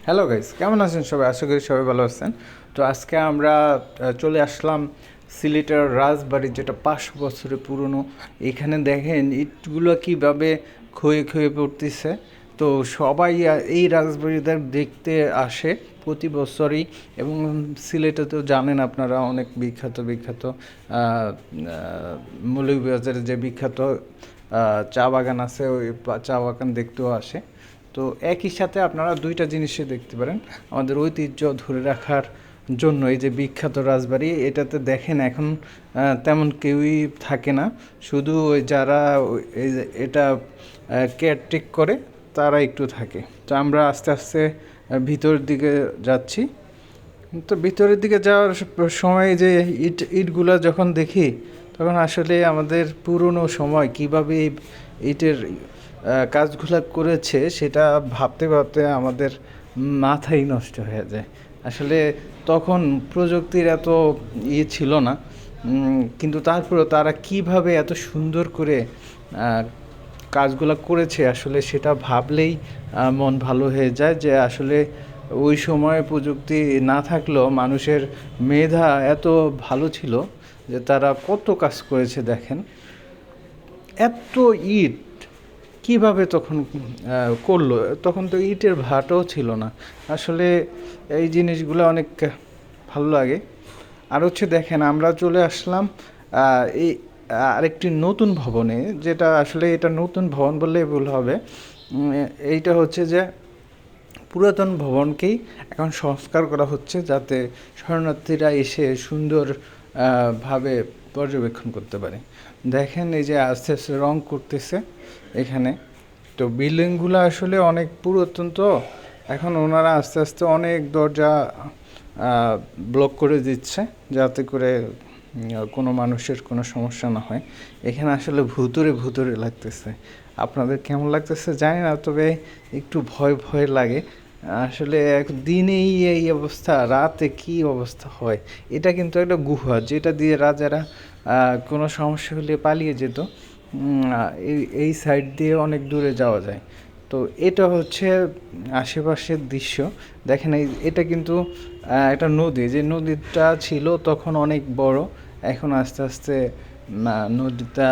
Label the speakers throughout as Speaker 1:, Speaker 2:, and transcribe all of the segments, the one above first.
Speaker 1: Hello guys, কেমন আছেন সবাই? আশা করি সবাই ভালো আছেন। তো আজকে আমরা চলে আসলাম সিলেটের রাজবাড়ি, যেটা 500 বছরের পুরনো। এখানে দেখেন ইটগুলো কীভাবে ক্ষয়ে ক্ষয়ে পড়তেছে। তো সবাই এই রাজবাড়িটা দেখতে আসে প্রতি বছরই। এবং সিলেটে তো জানেন আপনারা, অনেক বিখ্যাত বিখ্যাত মৌলভীবাজারের যে বিখ্যাত চা বাগান আছে, ওই চা বাগান দেখতেও আসে। তো একই সাথে আপনারা দুইটা জিনিসই দেখতে পারেন আমাদের ঐতিহ্য ধরে রাখার জন্য। এই যে বিখ্যাত রাজবাড়ি, এটাতে দেখেন এখন তেমন কেউই থাকে না, শুধু ওই যারা এই যে এটা কেয়ারটেক করে তারা একটু থাকে। তো আমরা আস্তে আস্তে ভিতরের দিকে যাচ্ছি। তো ভিতরের দিকে যাওয়ার সময় যে ইটগুলো যখন দেখি, তখন আসলে আমাদের পুরনো সময় কীভাবে এই ইটের কাজগুলো করেছে সেটা ভাবতে ভাবতে আমাদের মাথাই নষ্ট হয়ে যায়। আসলে তখন প্রযুক্তির এত ছিল না, কিন্তু তারপরেও তারা কিভাবে এত সুন্দর করে কাজগুলো করেছে, আসলে সেটা ভাবলেই মন ভালো হয়ে যায় যে আসলে ওই সময় প্রযুক্তি না থাকলেও মানুষের মেধা এত ভালো ছিল যে তারা কত কাজ করেছে। দেখেন এত ইট কিভাবে তখন করলো, তখন তো ইটের ভাটাও ছিল না। আসলে এই জিনিসগুলো অনেক ভালো লাগে। আর হচ্ছে দেখেন, আমরা চলে আসলাম এই আরেকটি নতুন ভবনে, যেটা আসলে এটা নতুন ভবন বললেই ভুল হবে। এইটা হচ্ছে যে পুরাতন ভবনকেই এখন সংস্কার করা হচ্ছে, যাতে শরণার্থীরা এসে সুন্দর ভাবে পর্যবেক্ষণ করতে পারে। দেখেন এই যে আস্তে আস্তে রং করতেছে এখানে। তো বিল্ডিংগুলো আসলে অনেক পুরাতন, তো এখন ওনারা আস্তে আস্তে অনেক দরজা ব্লক করে দিচ্ছে, যাতে করে কোনো মানুষের কোনো সমস্যা না হয়। এখানে আসলে ভুতুরে ভুতুরে লাগতেছে। আপনাদের কেমন লাগতেছে জানি না, তবে একটু ভয় ভয় লাগে। আসলে দিনেই এই অবস্থা, রাতে কি অবস্থা হয়। এটা কিন্তু একটা গুহা, যেটা দিয়ে রাজারা কোনো সমস্যা হলে পালিয়ে যেত। এই সাইড দিয়ে অনেক দূরে যাওয়া যায়। তো এটা হচ্ছে আশেপাশের দৃশ্য। দেখেন এটা কিন্তু একটা নদী, যে নদীটা ছিল তখন অনেক বড়, এখন আস্তে আস্তে নদীটা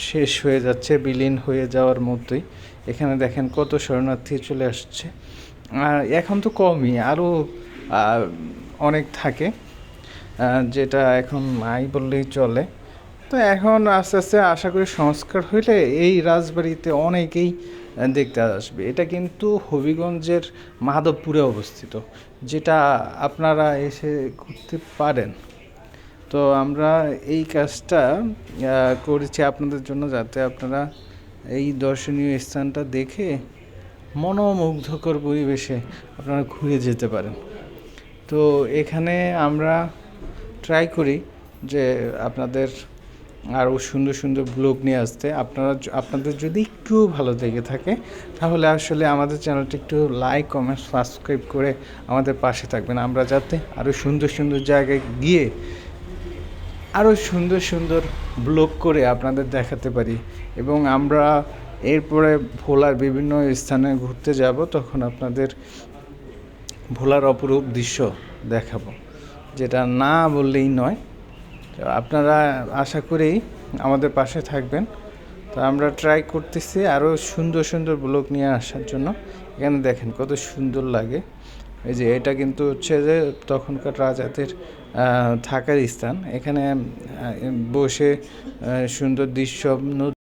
Speaker 1: শেষ হয়ে যাচ্ছে, বিলীন হয়ে যাওয়ার মতোই। এখানে দেখেন কত শরণার্থী চলে আসছে। এখন তো কমই, আরও অনেক থাকে, যেটা এখন নাই বললেই চলে। তো এখন আস্তে আস্তে আশা করি সংস্কার হইলে এই রাজবাড়িতে অনেকেই দেখতে আসবে। এটা কিন্তু হবিগঞ্জের মাধবপুরে অবস্থিত, যেটা আপনারা এসে ঘুরতে পারেন। তো আমরা এই কাজটা করেছি আপনাদের জন্য, যাতে আপনারা এই দর্শনীয় স্থানটা দেখে মনোমুগ্ধকর পরিবেশে আপনারা ঘুরে যেতে পারেন। তো এখানে আমরা ট্রাই করি যে আপনাদের আরও সুন্দর সুন্দর ব্লগ নিয়ে আসতে। আপনাদের যদি একটু ভালো লেগে থাকে, তাহলে আসলে আমাদের চ্যানেলটা একটু লাইক, কমেন্ট, সাবস্ক্রাইব করে আমাদের পাশে থাকবেন, আমরা যাতে আরও সুন্দর সুন্দর জায়গায় গিয়ে আরও সুন্দর সুন্দর ব্লগ করে আপনাদের দেখাতে পারি। এবং আমরা এরপরে ভোলার বিভিন্ন স্থানে ঘুরতে যাব, তখন আপনাদের ভোলার অপরূপ দৃশ্য দেখাবো, যেটা না বললেই নয়। তো আপনারা আশা করি আমাদের পাশে থাকবেন। তো আমরা ট্রাই করতেছি আরও সুন্দর সুন্দর ব্লগ নিয়ে আসার জন্য। এখানে দেখেন কত সুন্দর লাগে। এই যে এটা কিন্তু হচ্ছে যে তখনকার রাজাদের থাকার স্থান। এখানে বসে সুন্দর দৃশ্য,